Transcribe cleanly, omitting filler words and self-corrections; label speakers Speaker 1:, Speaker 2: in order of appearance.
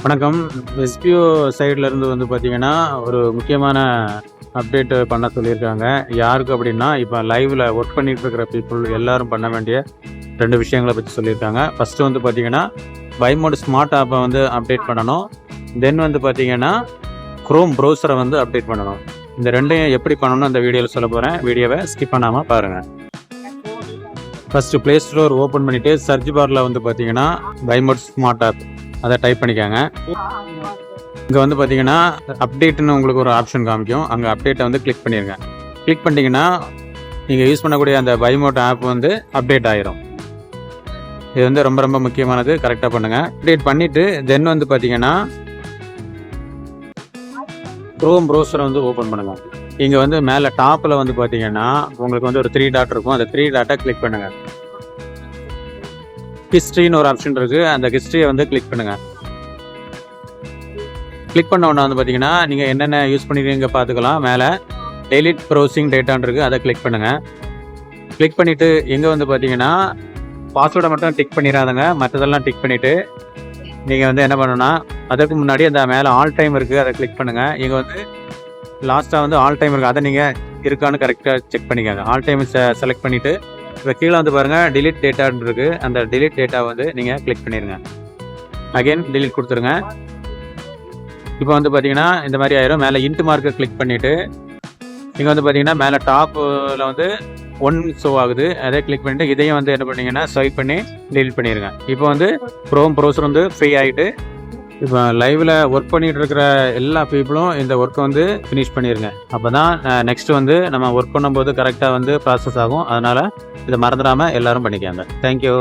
Speaker 1: வணக்கம். எஸ்பிஓ சைட்லேருந்து வந்து பார்த்தீங்கன்னா, ஒரு முக்கியமான அப்டேட் பண்ண சொல்லியிருக்காங்க. யாருக்கு அப்படின்னா, இப்போ லைவ்ல ஒர்க் பண்ணிட்டு இருக்கிற பீப்புள் எல்லாரும் பண்ண வேண்டிய 2 விஷயங்கள பத்தி சொல்லியிருக்காங்க. ஃபர்ஸ்ட்டு வந்து பார்த்தீங்கன்னா, பைமோட் ஸ்மார்ட் ஆப்பை வந்து அப்டேட் பண்ணணும். தென் வந்து பார்த்தீங்கன்னா, குரோம் ப்ரௌசரை வந்து அப்டேட் பண்ணணும். இந்த 2யும் எப்படி பண்ணணும்னு அந்த வீடியோவில் சொல்ல போகிறேன். வீடியோவை ஸ்கிப் பண்ணாமல் பாருங்கள். ஃபஸ்ட்டு ப்ளே ஸ்டோர் ஓப்பன் பண்ணிவிட்டு சர்ச் பாரில் வந்து பார்த்தீங்கன்னா, பைமோட் ஸ்மார்ட் ஆப் அதை டைப் பண்ணிக்காங்க. இங்கே வந்து பார்த்தீங்கன்னா அப்டேட்னு உங்களுக்கு ஒரு ஆப்ஷன் காமிக்கும். அங்கே அப்டேட்டை வந்து கிளிக் பண்ணிடுங்க. கிளிக் பண்ணிட்டீங்கன்னா நீங்கள் யூஸ் பண்ணக்கூடிய அந்த பைமோட் ஆப் வந்து அப்டேட் ஆயிரும். இது வந்து ரொம்ப ரொம்ப முக்கியமானது. கரெக்டாக பண்ணுங்கள். அப்டேட் பண்ணிவிட்டு தென் வந்து பார்த்தீங்கன்னா குரோம் ப்ரௌசரை வந்து ஓப்பன் பண்ணுங்கள். இங்கே வந்து மேலே டாப்பில் வந்து பார்த்தீங்கன்னா உங்களுக்கு வந்து ஒரு 3 டாட் இருக்கும். அந்த 3 டாட்டை கிளிக் பண்ணுங்கள். ஹிஸ்ட்ரின்னு ஒரு ஆப்ஷன் இருக்குது. அந்த ஹிஸ்ட்ரியை வந்து கிளிக் பண்ணுங்கள். கிளிக் பண்ண உடனே வந்து பார்த்தீங்கன்னா நீங்கள் என்னென்ன யூஸ் பண்ணிடுவீங்க பார்த்துக்கலாம். மேலே டெலிட் ப்ரௌசிங் டேட்டான் இருக்குது. அதை கிளிக் பண்ணுங்கள். கிளிக் பண்ணிவிட்டு எங்கே வந்து பார்த்தீங்கன்னா பாஸ்வேர்டை மட்டும் டிக் பண்ணிடாதங்க. மற்றதெல்லாம் டிக் பண்ணிவிட்டு நீங்கள் வந்து என்ன பண்ணணும்னா அதற்கு முன்னாடி அந்த மேலே ஆல் டைம் இருக்குது. அதை கிளிக் பண்ணுங்கள். இங்கே வந்து லாஸ்ட்டாக வந்து ஆல் டைம் இருக்குது. அதை நீங்கள் இருக்கான்னு கரெக்டாக செக் பண்ணிக்கோங்க. ஆல் டைம் செலக்ட் பண்ணிவிட்டு இப்போ கீழே வந்து பாருங்கள் டிலீட் டேட்டான்னு இருக்குது. அந்த டிலீட் டேட்டா வந்து நீங்கள் கிளிக் பண்ணிடுங்க. அகைன் டிலீட் கொடுத்துருங்க. இப்போ வந்து பார்த்தீங்கன்னா இந்த மாதிரி ஆயிரும். மேலே இன்ட் மார்க்கை கிளிக் பண்ணிவிட்டு இங்கே வந்து பார்த்தீங்கன்னா மேலே டாப்பில் வந்து 1 ஷோ ஆகுது. அதை கிளிக் பண்ணிவிட்டு இதையும் வந்து என்ன பண்ணிங்கன்னா ஸ்வைப் பண்ணி டிலீட் பண்ணிடுங்க. இப்போ வந்து குரோம் ப்ரௌசர் வந்து ஃப்ரீ ஆகிட்டு இப்போ லைவில் ஒர்க் பண்ணிகிட்டு இருக்கிற எல்லா பீப்புளும் இந்த ஒர்க்கை வந்து ஃபினிஷ் பண்ணிடுங்க. அப்போ தான் நெக்ஸ்ட்டு வந்து நம்ம ஒர்க் பண்ணும்போது கரெக்டாக வந்து ப்ராசஸ் ஆகும். அதனால் இதை மறந்துடாமல் எல்லோரும் பண்ணிக்காங்க. தேங்க்யூ.